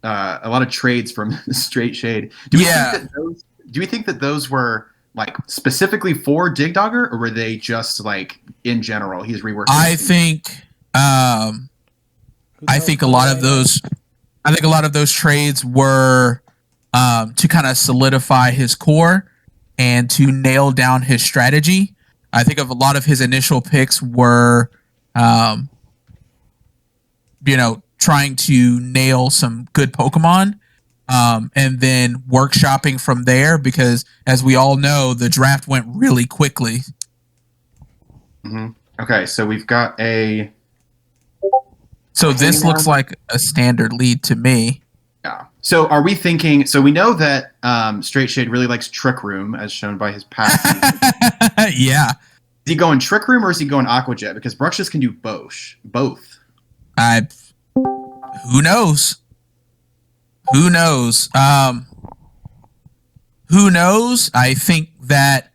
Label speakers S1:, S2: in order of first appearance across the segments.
S1: a lot of trades from Straight Shade. Do we think that those were like specifically for Digdogger, or were they just like in general? He's reworked.
S2: I think a lot of those. I think a lot of those trades were to kind of solidify his core and to nail down his strategy. I think a lot of his initial picks were, trying to nail some good Pokemon. And then workshopping from there, because as we all know, the draft went really quickly.
S1: Mm-hmm. Okay, so we've got a.
S2: So this looks like a standard lead to me.
S1: Yeah. So are we thinking? So we know that Straight Shade really likes Trick Room, as shown by his past.
S2: Yeah.
S1: Is he going Trick Room or is he going Aqua Jet? Because Bruxish can do both.
S2: Who knows? Who knows? Who knows? I think that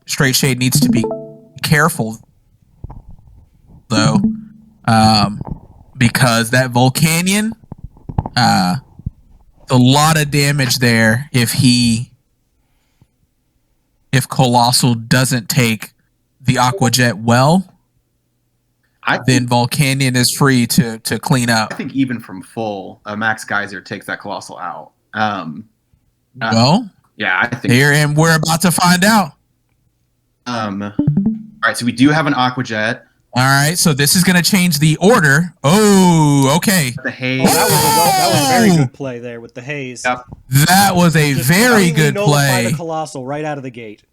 S2: Straight Shade needs to be careful, though, because that Volcanion, a lot of damage there. If Colossal doesn't take the Aqua Jet well, then Volcanion is free to clean up.
S1: I think even from full, Max Geyser takes that Colossal out.
S2: Well,
S1: yeah, I think
S2: here, and we're about to find out.
S1: All right, so we do have an Aqua Jet.
S2: All right, so this is going to change the order. Oh, okay.
S1: The haze.
S3: Oh, that was a very good play there with the haze.
S1: Yep.
S2: That was a very good play.
S3: The Colossal right out of the gate.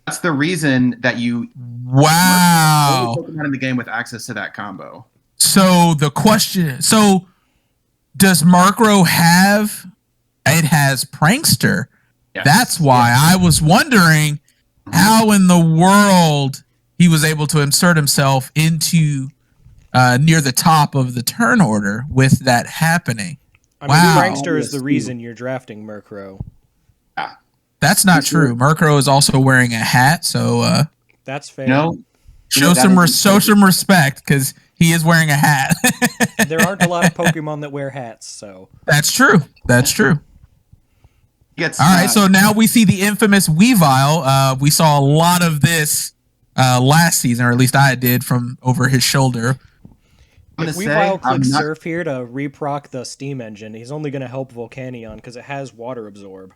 S1: That's the reason that you.
S2: Wow.
S1: Only Pokemon in the game with access to that combo.
S2: So the question. So does Murkrow have? It has Prankster.
S1: Yes.
S2: That's why I was wondering how in the world he was able to insert himself into near the top of the turn order with that happening.
S3: I mean, Prankster is the reason you're drafting Murkrow.
S1: Yeah.
S2: That's not true. Murkrow is also wearing a hat, so
S3: that's fair.
S1: No,
S2: show some respect, because he is wearing a hat.
S3: There aren't a lot of Pokemon that wear hats, so
S2: that's true. That's true. All right, so now we see the infamous Weavile. We saw a lot of this last season, or at least I did, from over his shoulder.
S3: If Weavile clicks Surf here to reproc the Steam Engine, he's only going to help Volcanion because it has Water Absorb.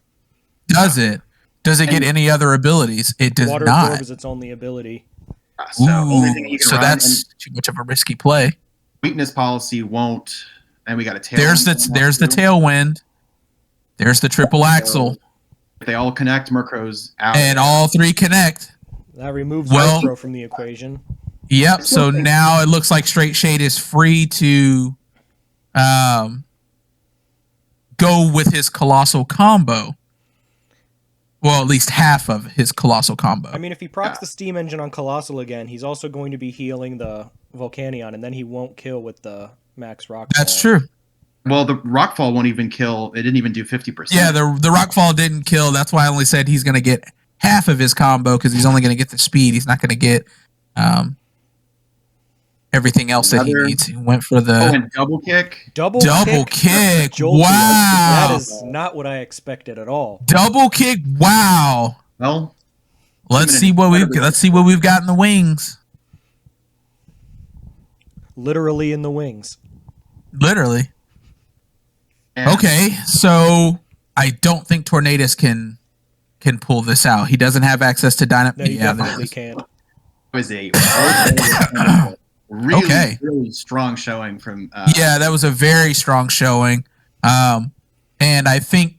S2: Does it? Does it get any other abilities? It does
S3: Water
S2: not.
S3: Absorb is its only ability.
S2: So that's too much of a risky play.
S1: Weakness policy won't, and we got a tailwind.
S2: There's the tailwind. There's the triple axle.
S1: If they all connect, Murkrow's out.
S2: And all three connect.
S3: That removes Murkrow from the equation.
S2: Yep. So now it looks like Straight Shade is free to go with his Colossal combo. Well, at least half of his Colossal combo.
S3: I mean, if he procs the Steam Engine on Colossal again, he's also going to be healing the Volcanion, and then he won't kill with the Max Rockfall.
S2: That's true.
S1: Well, the Rockfall won't even kill. It didn't even do 50%.
S2: Yeah, the Rockfall didn't kill. That's why I only said he's going to get half of his combo, because he's only going to get the speed. He's not going to get everything else that he needs. He went for the
S1: and double kick.
S2: Double kick. Wow.
S3: That is not what I expected at all.
S2: Double kick. Wow.
S1: Well,
S2: let's see what we've got in the wings.
S3: Literally in the wings.
S2: Literally. Yeah. Okay, so I don't think Tornadus can pull this out. He doesn't have access to Dynamite.
S3: No, he definitely can't.
S1: It was a really strong showing from.
S2: Yeah, that was a very strong showing, and I think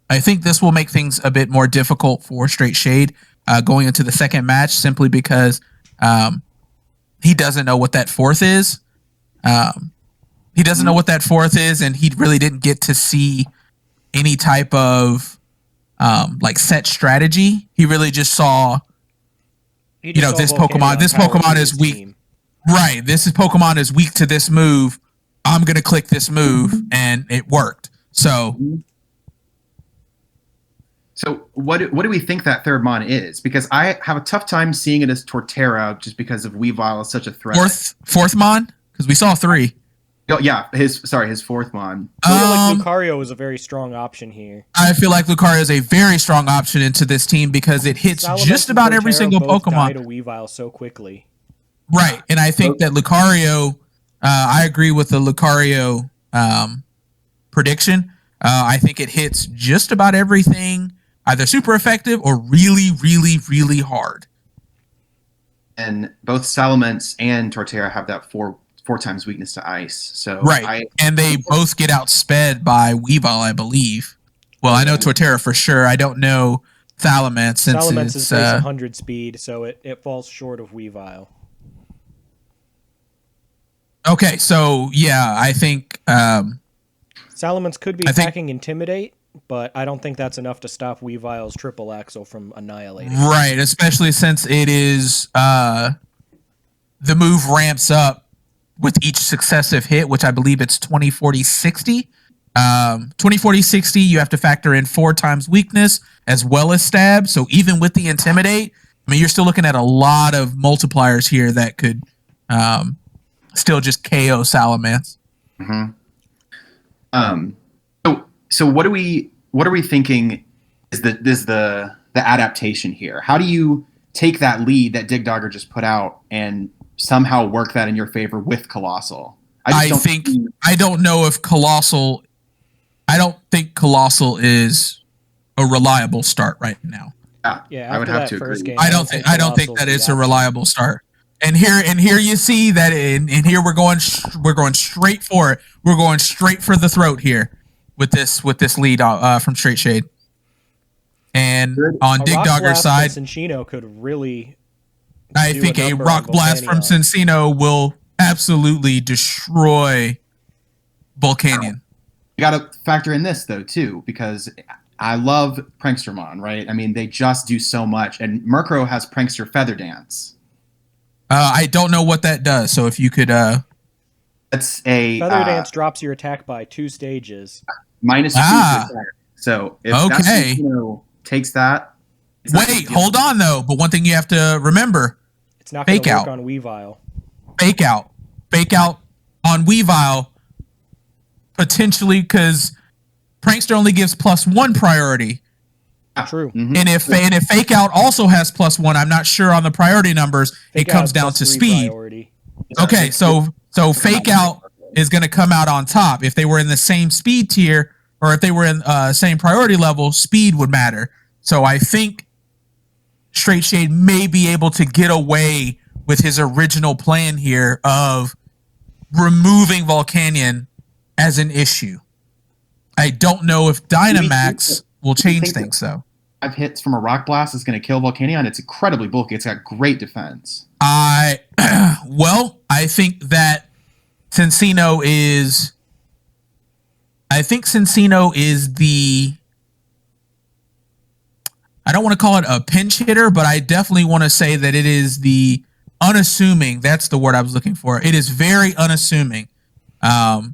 S2: this will make things a bit more difficult for Straight Shade going into the second match, simply because he doesn't know what that fourth is. He doesn't know what that fourth is, and he really didn't get to see any type of set strategy. He really just saw, this Pokemon is weak. Team. Right, Pokemon is weak to this move. I'm gonna click this move, and it worked. So
S1: So what do we think that third mon is? Because I have a tough time seeing it as Torterra just because of Weavile is such a threat.
S2: Fourth mon? Because we saw 3.
S1: Oh, yeah, his fourth mon.
S3: I feel like Lucario is a very strong option here.
S2: I feel like Lucario is a very strong option into this team because it hits just about every single Pokemon.
S3: To Weavile so quickly.
S2: Right, and I think that Lucario, I agree with the Lucario prediction. I think it hits just about everything, either super effective or really, really, really hard.
S1: And both Salamence and Torterra have that four times weakness to ice. So
S2: right, and they both get outsped by Weavile, I believe. Well, I know Torterra for sure. I don't know Salamence since
S3: Salamence is base 100 speed, so it falls short of Weavile.
S2: Okay, so yeah, I think
S3: Salamence could be attacking Intimidate, but I don't think that's enough to stop Weavile's triple axle from annihilating.
S2: Right, especially since it is the move ramps up with each successive hit, which I believe it's 20, 40, 60. 20, 40, 60, you have to factor in 4 times weakness as well as stab. So even with the Intimidate, I mean, you're still looking at a lot of multipliers here that could still just KO Salamence.
S1: Mm-hmm. So what are we thinking is the adaptation here? How do you take that lead that Digdogger just put out and somehow work that in your favor with Colossal? I don't think Colossal is a reliable start right now. Yeah, I would have to agree.
S2: Game, I don't think that it's a reliable start. And here you see that and here we're going straight for it. We're going straight for the throat here with this lead from Straight Shade. And on Digdogger's side,
S3: Cinccino could really.
S2: I think a Rock Blast from Cinccino will absolutely destroy Volcanion.
S1: You got to factor in this though too, because I love Prankstermon, right? I mean, they just do so much, and Murkrow has Prankster Feather Dance.
S2: I don't know what that does, so if you could.
S1: That's a
S3: Feather Dance drops your attack by 2 stages.
S1: -2 attack. So if Cinccino takes that.
S2: Wait, hold on though. But one thing you have to remember.
S3: It's not going to work on Weavile.
S2: Fake out on Weavile, potentially because Prankster only gives +1 priority.
S3: True.
S2: Mm-hmm. And if Fake Out also has +1, I'm not sure on the priority numbers. It comes down to speed.
S3: Priority.
S2: Okay, so Fake Out is going to come out on top. If they were in the same speed tier, or if they were in same priority level, speed would matter. So I think Straight Shade may be able to get away with his original plan here of removing Volcanion as an issue. I don't know if Dynamax will change things, though.
S1: 5 hits from a Rock Blast is going to kill Volcanion. It's incredibly bulky. It's got great defense.
S2: I think that Cinccino is... I think Cinccino is the... I don't want to call it a pinch hitter, but I definitely want to say that it is the unassuming. That's the word I was looking for. It is very unassuming. And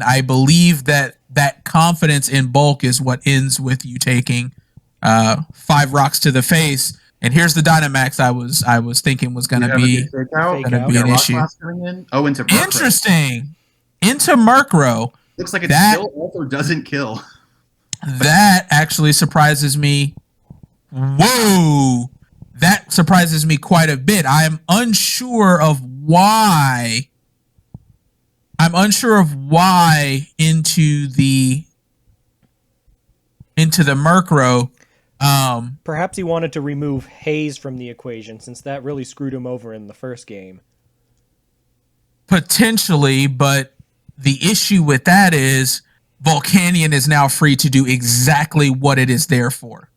S2: I believe that confidence in bulk is what ends with you taking 5 rocks to the face. And here's the Dynamax I was thinking was going to be an issue.
S1: Oh, into Murkrow.
S2: Interesting. Into Murkrow.
S1: Looks like it still also doesn't kill.
S2: That actually surprises me. Whoa. That surprises me quite a bit. I'm unsure of why into the Murkrow.
S3: Perhaps he wanted to remove Haze from the equation, since that really screwed him over in the first game.
S2: Potentially, but the issue with that is Volcanion is now free to do exactly what it is there for.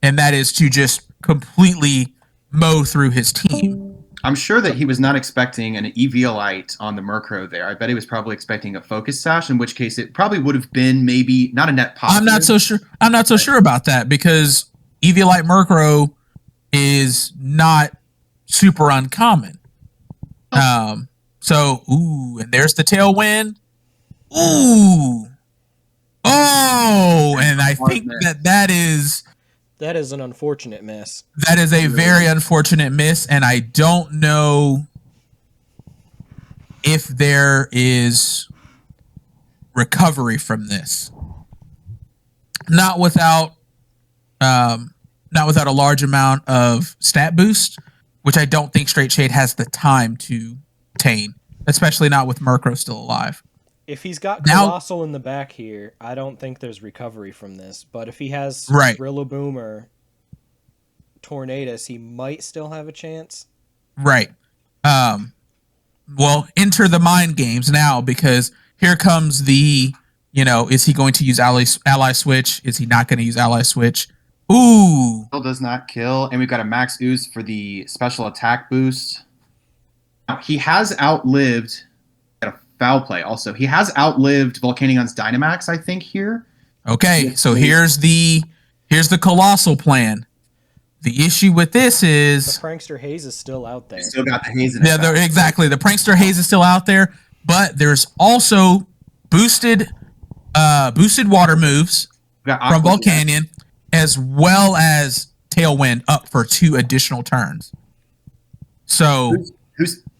S2: And that is to just completely mow through his team.
S1: I'm sure that he was not expecting an Eviolite on the Murkrow there. I bet he was probably expecting a Focus Sash, in which case it probably would have been maybe not a net positive.
S2: I'm not so sure about that, because Eviolite Murkrow is not super uncommon. And there's the Tailwind. Ooh. Oh, and I think that is
S3: an unfortunate miss.
S2: That is a very unfortunate miss, and I don't know if there is recovery from this. Not without a large amount of stat boost, which I don't think Straight Shade has the time to obtain, especially not with Murkrow still alive.
S3: If he's got Colossal in the back here, I don't think there's recovery from this. But if he has Rillaboom or Tornadus, he might still have a chance.
S2: Right. Well, enter the mind games now, because here comes the, is he going to use ally switch? Is he not going to use ally switch? Ooh.
S1: Still does not kill. And we've got a max ooze for the special attack boost. Now, he has outlived a foul play also. He has outlived Volcanion's Dynamax, I think, here.
S2: Okay, so here's the Colossal plan. The issue with this is
S3: the Prankster Haze is still out there.
S1: Still got the Haze in it.
S2: Yeah, exactly. The Prankster Haze is still out there, but there's also boosted water moves from Volcanion, as well as Tailwind up for 2 additional turns. So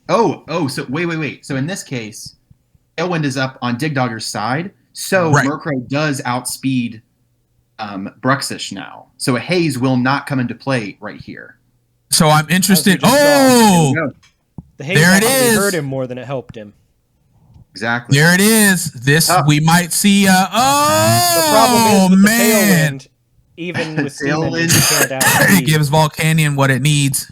S1: so wait. So in this case, Tailwind is up on Digdogger's side, so Murkrow does outspeed Bruxish now. So a Haze will not come into play right here.
S2: So I'm interested.
S3: The Haze actually hurt him more than it helped him.
S1: Exactly.
S2: There it is. We might see.
S3: The problem is with the Tailwind, even with
S1: Tailwind,
S2: it gives Volcanion what it needs.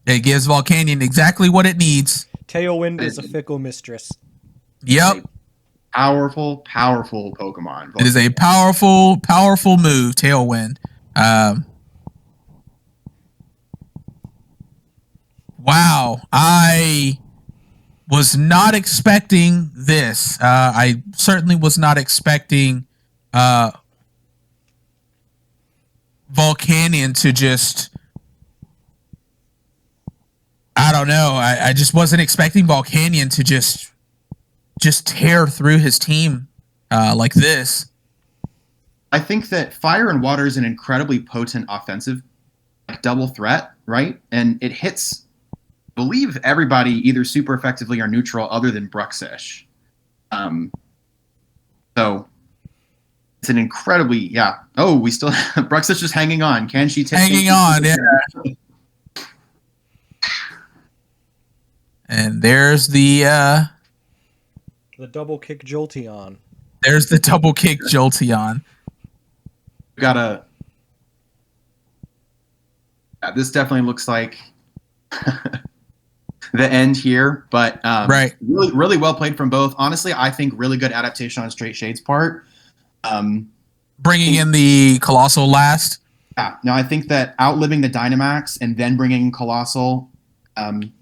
S2: It gives Volcanion exactly what it needs.
S3: Tailwind is a fickle mistress.
S2: Yep.
S1: Powerful Pokemon.
S2: It is a powerful move, Tailwind. Wow. I was not expecting this. I certainly was not expecting Volcanion to just... I don't know. I just wasn't expecting Volcanion to just tear through his team like this.
S1: I think that Fire and Water is an incredibly potent offensive double threat, right? And it hits, I believe, everybody either super effectively or neutral other than Bruxish. So it's an incredibly, we still Bruxish is hanging on. Can she take
S2: hanging on? Yeah. And there's the
S3: double kick Jolteon.
S2: There's the double kick Jolteon.
S1: This definitely looks like the end here, but really, really well played from both. Honestly, I think really good adaptation on Straight Shade's part.
S2: Bringing in the Colossal last.
S1: Yeah, no, I think that outliving the Dynamax and then bringing in Colossal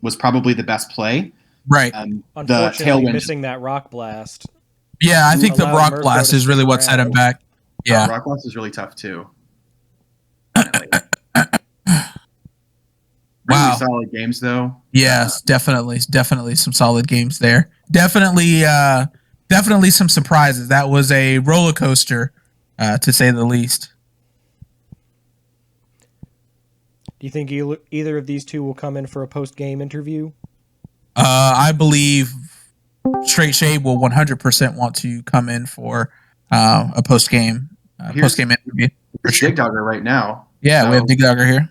S1: was probably the best play.
S2: Right.
S3: Unfortunately, missing that Rock Blast.
S2: Yeah, I think the Rock Blast is really what set him back. Yeah,
S1: Rock Blast is really tough too. Really solid games though.
S2: Yes, definitely some solid games there. Definitely some surprises. That was a roller coaster, to say the least.
S3: Do you think either of these two will come in for a post-game interview?
S2: I believe Straight Shade will 100% want to come in for a post-game interview.
S1: For sure. Digdogger right now.
S2: Yeah, so. We have Digdogger here.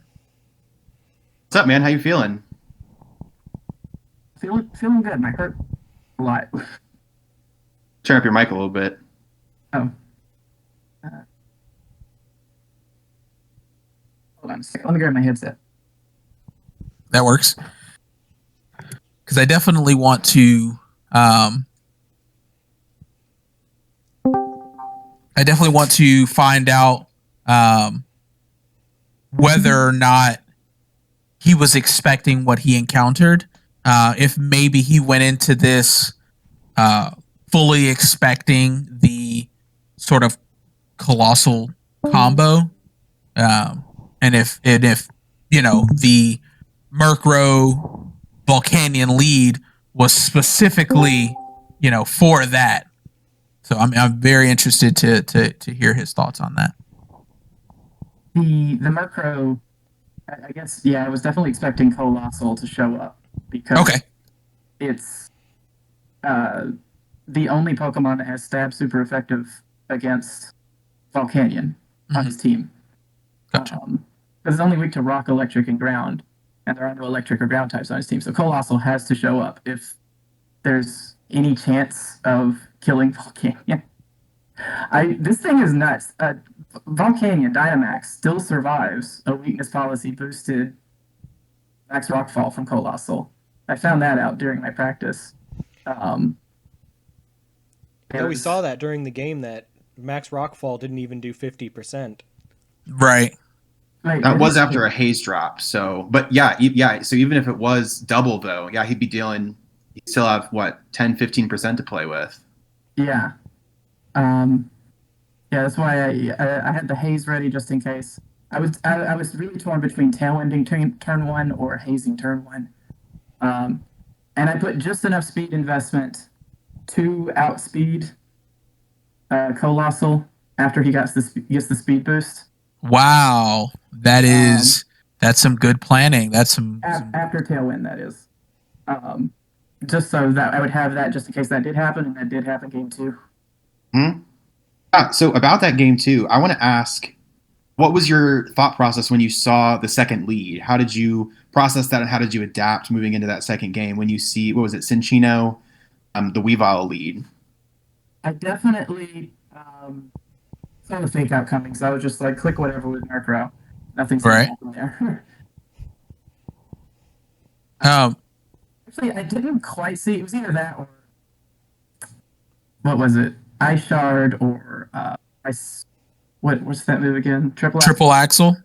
S1: What's up, man? How you feeling?
S4: Feeling good. My hurt a lot.
S1: Turn up your mic a little bit.
S4: Oh. Hold on a second. Let me grab my headset.
S2: That works. Because I definitely want to... find out whether or not he was expecting what he encountered. If maybe he went into this fully expecting the sort of Colossal combo, and if the Murkrow Volcanion lead was specifically for that. So I'm very interested to hear his thoughts on that.
S4: The Murkrow, I guess, yeah, I was definitely expecting Colossal to show up because it's the only Pokemon that has Stab super effective against Volcanion on his team.
S2: Gotcha.
S4: Because it's only weak to Rock, Electric, and Ground, and there are no Electric or Ground types on his team. So Colossal has to show up if there's any chance of killing Volcanion. This thing is nuts. Volcanion Dynamax still survives a weakness policy boosted Max Rockfall from Colossal. I found that out during my practice.
S3: Yeah, we saw that during the game that Max Rockfall didn't even do 50%.
S2: Right.
S1: That was after a haze drop. So, but yeah. So even if it was double though, yeah, he'd still have what, 10, 15% to play with.
S4: Yeah. Yeah, that's why I had the haze ready just in case. I was really torn between tailwinding turn 1 or hazing turn 1. And I put just enough speed investment to outspeed Colossal after he gets the speed boost.
S2: Wow, that's some good planning. That's some
S4: after Tailwind, that is. Just so that I would have that just in case that did happen, and that did happen game 2.
S1: Yeah, so about that game 2, I want to ask, what was your thought process when you saw the second lead? How did you process that, and how did you adapt moving into that second game when you see, what was it, Cinccino, the Weavile lead?
S4: I definitely saw the fake out coming, so I was just like, click whatever with Murkrow. Nothing's going to happen there. Actually, I didn't quite see. It was either that or what was it? Ice Shard or what's that move again?
S2: Triple Axle.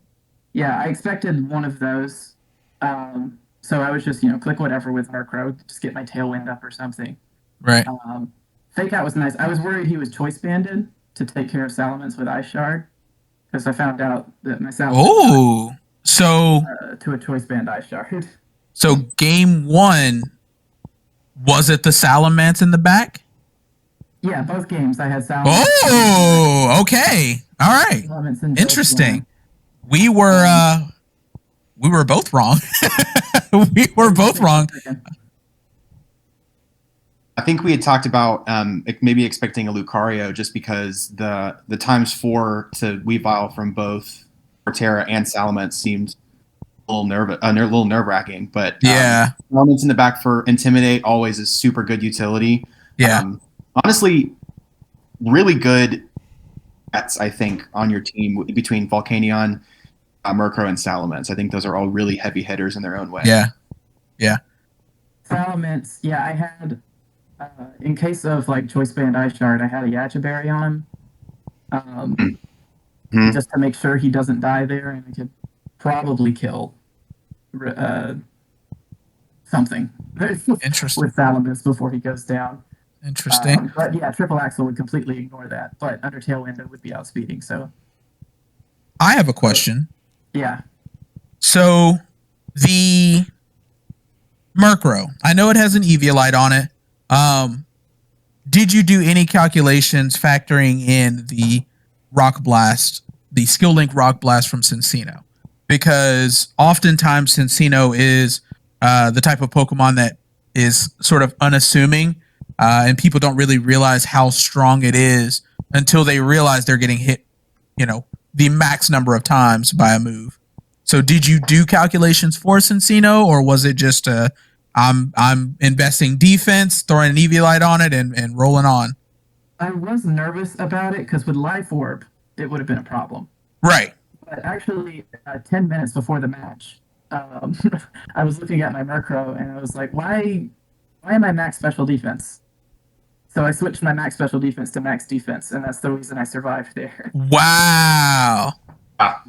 S4: Yeah, I expected one of those. So I was just click whatever with Murkrow, just get my Tailwind up or something.
S2: Right.
S4: Fake out was nice. I was worried he was choice banded to take care of Salamence with Ice Shard, because I found out that my Salamence to a choice band Ice Shard.
S2: So game 1, was it the Salamence in the back?
S4: Yeah, both games I had Salamence.
S2: Oh, okay. All right. Interesting. We were both wrong. We were both wrong.
S1: I think we had talked about maybe expecting a Lucario just because the ×4 to Weavile from both Torterra and Salamence seemed a little nerve-wracking. But Salamence in the back for Intimidate always is super good utility.
S2: Yeah.
S1: Honestly, really good bets, I think, on your team between Volcanion, Murkrow, and Salamence. I think those are all really heavy hitters in their own way.
S2: Yeah.
S4: Salamence, yeah, I had... in case of like choice band Ice Shard, I had a Yachiberry on him, just to make sure he doesn't die there, and I could probably kill something
S2: Interesting
S4: with Salamence before he goes down.
S2: Interesting.
S4: But yeah, Triple Axle would completely ignore that. But under Tailwind, it would be outspeeding. So
S2: I have a question.
S4: Yeah.
S2: So the Murkrow, I know it has an Eviolite on it. Did you do any calculations factoring in the Rock Blast, the Skill Link Rock Blast from Cinccino? Because oftentimes Cinccino is the type of Pokemon that is sort of unassuming, and people don't really realize how strong it is until they realize they're getting hit, the max number of times by a move. So did you do calculations for Cinccino, or was it just I'm investing defense, throwing an Eviolite on it, and rolling on?
S4: I was nervous about it because with Life Orb, it would have been a problem.
S2: Right.
S4: But actually, 10 minutes before the match, I was looking at my Murkrow and I was like, why am I max special defense? So I switched my max special defense to max defense, and that's the reason I survived there.
S2: Wow.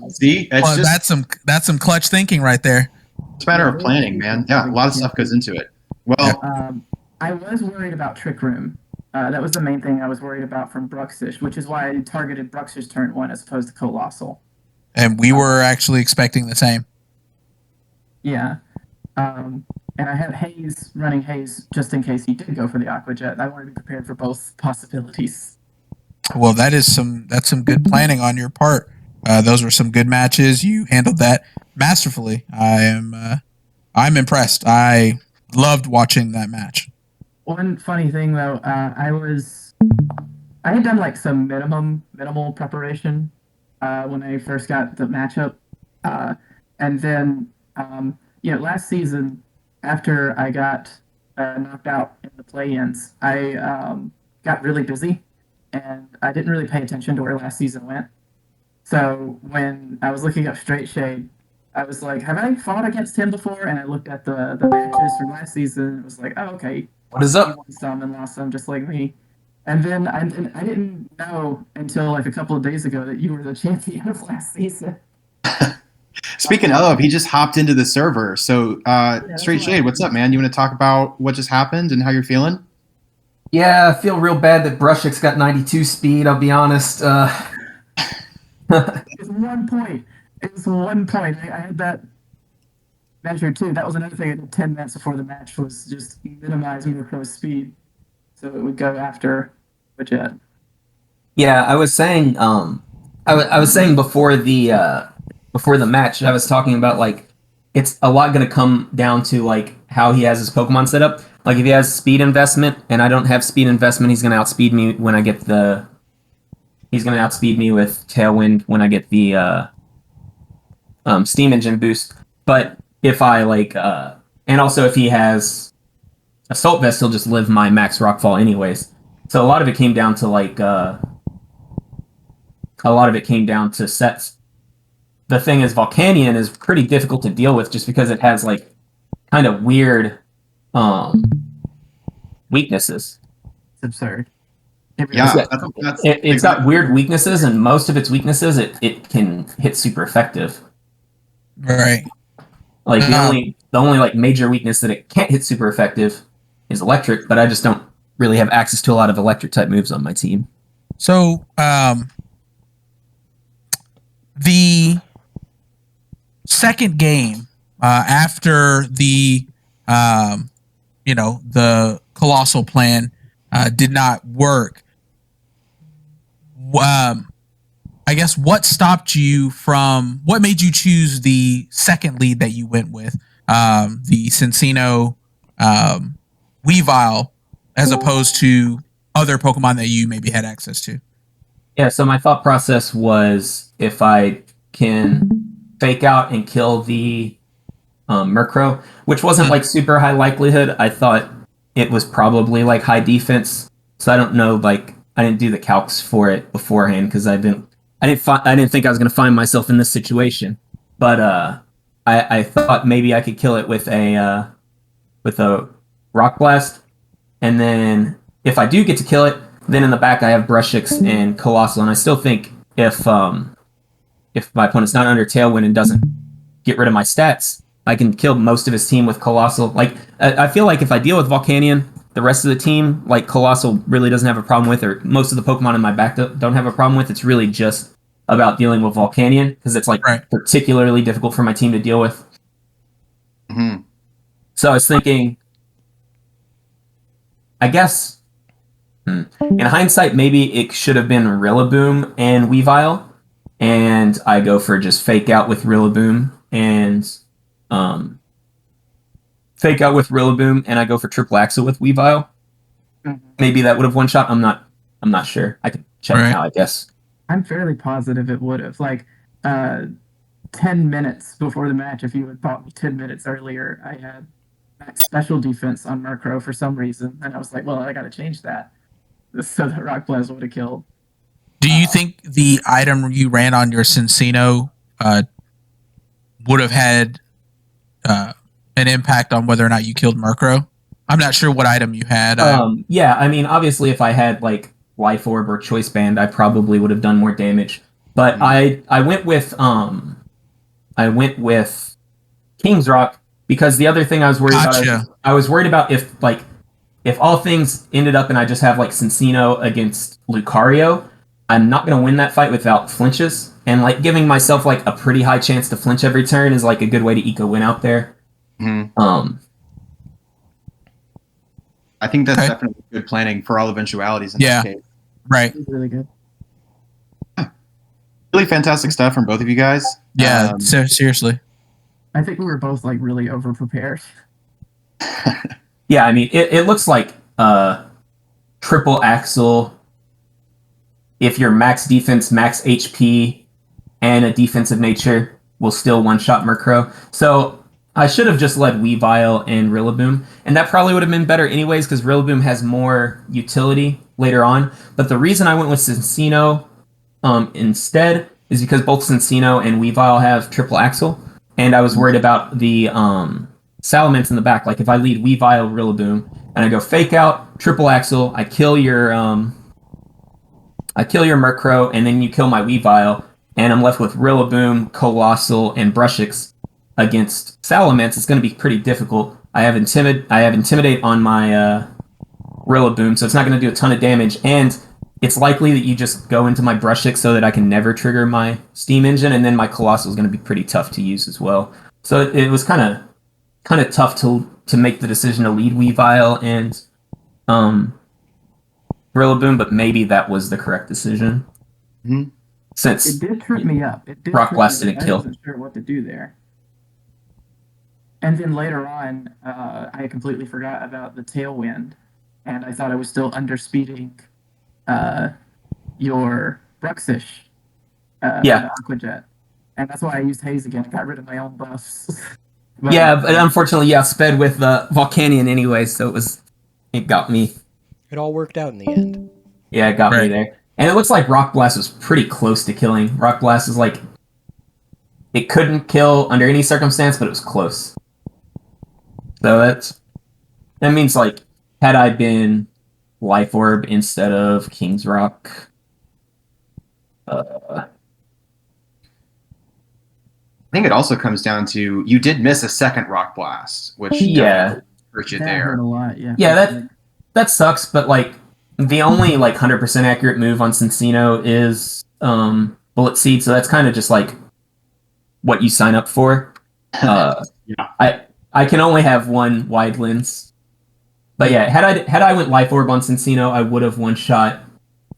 S1: See,
S2: that's some clutch thinking right there.
S1: It's a matter of planning, man. Yeah, a lot of stuff goes into it. Well,
S4: I was worried about Trick Room. That was the main thing I was worried about from Bruxish, which is why I targeted Bruxish turn 1 as opposed to Colossal.
S2: And we were actually expecting the same.
S4: Yeah. And I had running Haze just in case he did go for the Aqua Jet. I wanted to be prepared for both possibilities.
S2: Well, that's some good planning on your part. Those were some good matches. You handled that masterfully. I'm impressed. I loved watching that match.
S4: One funny thing though, I had done like some minimal preparation when I first got the matchup, and then last season after I got knocked out in the play-ins, I got really busy, and I didn't really pay attention to where last season went. So when I was looking up Straight Shade, I was like, have I fought against him before? And I looked at the matches from last season, and it was like, oh, okay.
S5: What is up?
S4: He won some and lost some, just like me. And then I didn't know until like a couple of days ago that you were the champion of last season.
S1: Speaking of, he just hopped into the server. So, Straight Shade, what's up, man? You want to talk about what just happened and how you're feeling?
S5: Yeah, I feel real bad that Brushik's got 92 speed, I'll be honest.
S4: It's 1 point. It's 1 point. I had that measured too. That was another thing I did 10 minutes before the match, was just minimize Murkrow's speed so it would go after the jet.
S5: Yeah, I was saying I was saying before the match, I was talking about like it's a lot going to come down to like how he has his Pokemon set up. Like if he has speed investment and I don't have speed investment, he's going to outspeed me when I get the he's going to outspeed me with Tailwind when I get the Steam Engine boost. But if I like and also if he has Assault Vest, he'll just live my max Rockfall anyways. So a lot of it came down to like sets. The thing is, Volcanion is pretty difficult to deal with just because it has like kind of weird weaknesses.
S4: It's absurd.
S5: It's got weird weaknesses, and most of its weaknesses it can hit super effective.
S2: Right.
S5: Like the only like major weakness that it can't hit super effective is electric, but I just don't really have access to a lot of electric type moves on my team.
S2: So the second game after the the Colossal plan did not work, I guess what made you choose the second lead that you went with, the Cincino Weavile, as opposed to other Pokemon that you maybe had access to?
S5: Yeah, so my thought process was if I can fake out and kill the Murkrow, which wasn't like super high likelihood. I thought it was probably like high defense. So I don't know, like I didn't do the calcs for it beforehand because I didn't think I was going to find myself in this situation. But I thought maybe I could kill it with a Rock Blast, and then if I do get to kill it, then in the back I have Brushix and Colossal, and I still think if my opponent's not under Tailwind and doesn't get rid of my stats, I can kill most of his team with Colossal. Like I feel like if I deal with Volcanion, the rest of the team, like Colossal really doesn't have a problem with, or most of the Pokemon in my back don't have a problem with. It's really just about dealing with Volcanion because it's like particularly difficult for my team to deal with.
S1: Mm-hmm.
S5: So I was thinking, I guess in hindsight, maybe it should have been Rillaboom and Weavile, and I go for just fake out with Rillaboom and I go for Triple Axle with Weavile. Maybe that would have one shot. I'm not sure. I could check now, I guess.
S4: I'm fairly positive it would have. Like 10 minutes before the match, if you had fought me 10 minutes earlier, I had max special defense on Murkrow for some reason, and I was like, well, I got to change that so that Rock Blast would have killed.
S2: Do you think the item you ran on your Cincino would have had an impact on whether or not you killed Murkrow? I'm not sure what item you had.
S5: Yeah, I mean, obviously, if I had like Life Orb or Choice Band, I probably would have done more damage. But I went with King's Rock because the other thing I was worried about, I was worried about if all things ended up and I just have like Cincino against Lucario, I'm not going to win that fight without flinches. And like giving myself like a pretty high chance to flinch every turn is like a good way to eco win out there.
S1: Mm-hmm. I think that's definitely good planning for all eventualities in this case.
S2: Right.
S4: Really good.
S1: Really fantastic stuff from both of you guys.
S2: Yeah, seriously.
S4: I think we were both like really over prepared.
S5: Yeah, I mean, it looks like triple axle. If you're max defense, max HP, and a defensive nature, will still one-shot Murkrow. So I should have just led Weavile and Rillaboom, and that probably would have been better anyways, because Rillaboom has more utility later on. But the reason I went with Cincino instead is because both Cincino and Weavile have triple axle, and I was worried about the Salamence in the back. Like if I lead Weavile, Rillaboom, and I go fake out, triple axle, I kill your Murkrow, and then you kill my Weavile, and I'm left with Rillaboom, Colossal, and Brushix against Salamence. It's going to be pretty difficult. I have Intimidate on my Rillaboom, so it's not going to do a ton of damage, and it's likely that you just go into my Brushix so that I can never trigger my Steam Engine, and then my Colossal is going to be pretty tough to use as well. So it was kind of tough to make the decision to lead Weavile and Rillaboom, but maybe that was the correct decision.
S1: Mm-hmm.
S5: Since
S4: it did trip me up.
S5: Rock Blast didn't kill.
S4: I wasn't sure what to do there. And then later on, I completely forgot about the Tailwind, and I thought I was still underspeeding your Bruxish the Aqua Jet. And that's why I used Haze again. Got rid of my own buffs.
S5: But unfortunately, sped with Volcanion anyway, so it got me.
S3: It all worked out in the end.
S5: Yeah, it got me there. And it looks like Rock Blast was pretty close to killing. Rock Blast is like, it couldn't kill under any circumstance, but it was close. So that means, like, had I been Life Orb instead of King's Rock,
S1: I think it also comes down to you did miss a second Rock Blast, which hurt you
S4: that
S1: there.
S4: Hurt a lot, yeah.
S5: Yeah, that sucks, but like the only like 100% accurate move on Cincino is Bullet Seed, so that's kind of just like what you sign up for. I can only have one wide lens. But yeah, had I went Life Orb on Cincino, I would have one shot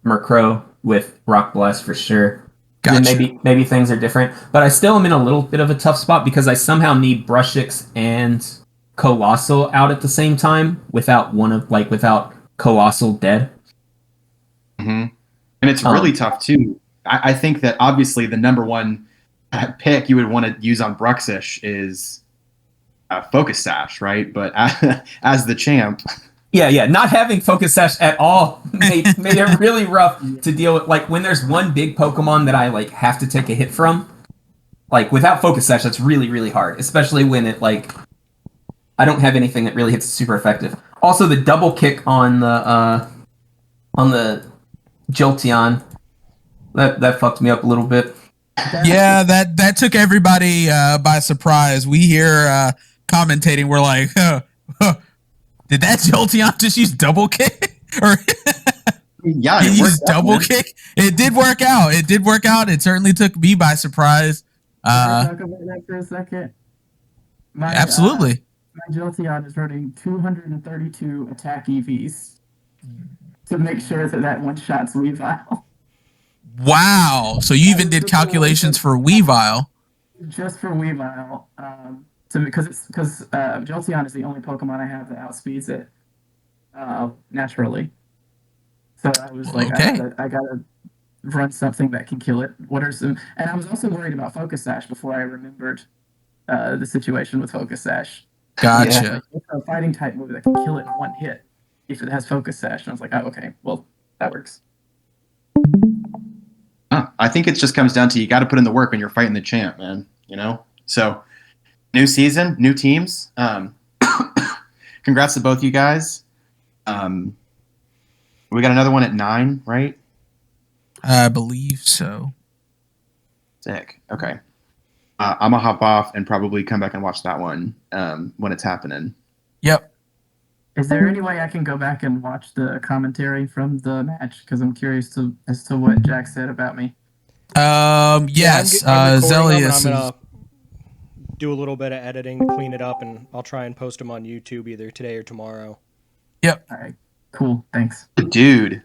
S5: Murkrow with Rock Blast for sure.
S2: Gotcha.
S5: Maybe things are different, but I still am in a little bit of a tough spot because I somehow need Brushix and Colossal out at the same time without Colossal dead.
S1: Mm-hmm. And it's really tough too. I think that obviously the number one pick you would want to use on Bruxish is Focus Sash, right? But as the champ,
S5: not having Focus Sash at all made it really rough to deal with. Like when there's one big Pokemon that I like have to take a hit from, like without Focus Sash, that's really really hard, especially when it like I don't have anything that really hits super effective. Also, the double kick on the Jolteon that fucked me up a little bit.
S2: Yeah, that took everybody by surprise. We hear commentating, we're like, did that Jolteon just use double kick? Or
S1: yeah,
S2: he used double kick? It did work out. It certainly took me by surprise.
S4: Can I talk about that for a second?
S2: Absolutely.
S4: My Jolteon is running 232 attack EVs to make sure that one shots Weavile.
S2: Wow. So you even did calculations for Weavile.
S4: Just for Weavile. Because Jolteon is the only Pokemon I have that outspeeds it naturally. So I was like,
S2: okay.
S4: I gotta run something that can kill it. And I was also worried about Focus Sash before I remembered the situation with Focus Sash.
S2: Gotcha.
S4: Yeah, it's a fighting type move that can kill it in one hit if it has Focus Sash. And I was like, oh, okay, well, that works.
S1: I think it just comes down to you got to put in the work when you're fighting the champ, man. You know? So, new season, new teams. Congrats to both you guys. We got another one at 9, right?
S2: I believe so.
S1: Sick. Okay. I'm going to hop off and probably come back and watch that one when it's happening.
S2: Yep.
S4: Is there any way I can go back and watch the commentary from the match? Because I'm curious as to what Jack said about me.
S2: Yes.
S3: I'm
S2: Xlelius.
S3: I'm going to do a little bit of editing to clean it up, and I'll try and post them on YouTube either today or tomorrow.
S2: Yep.
S4: All right. Cool. Thanks.
S1: Dude.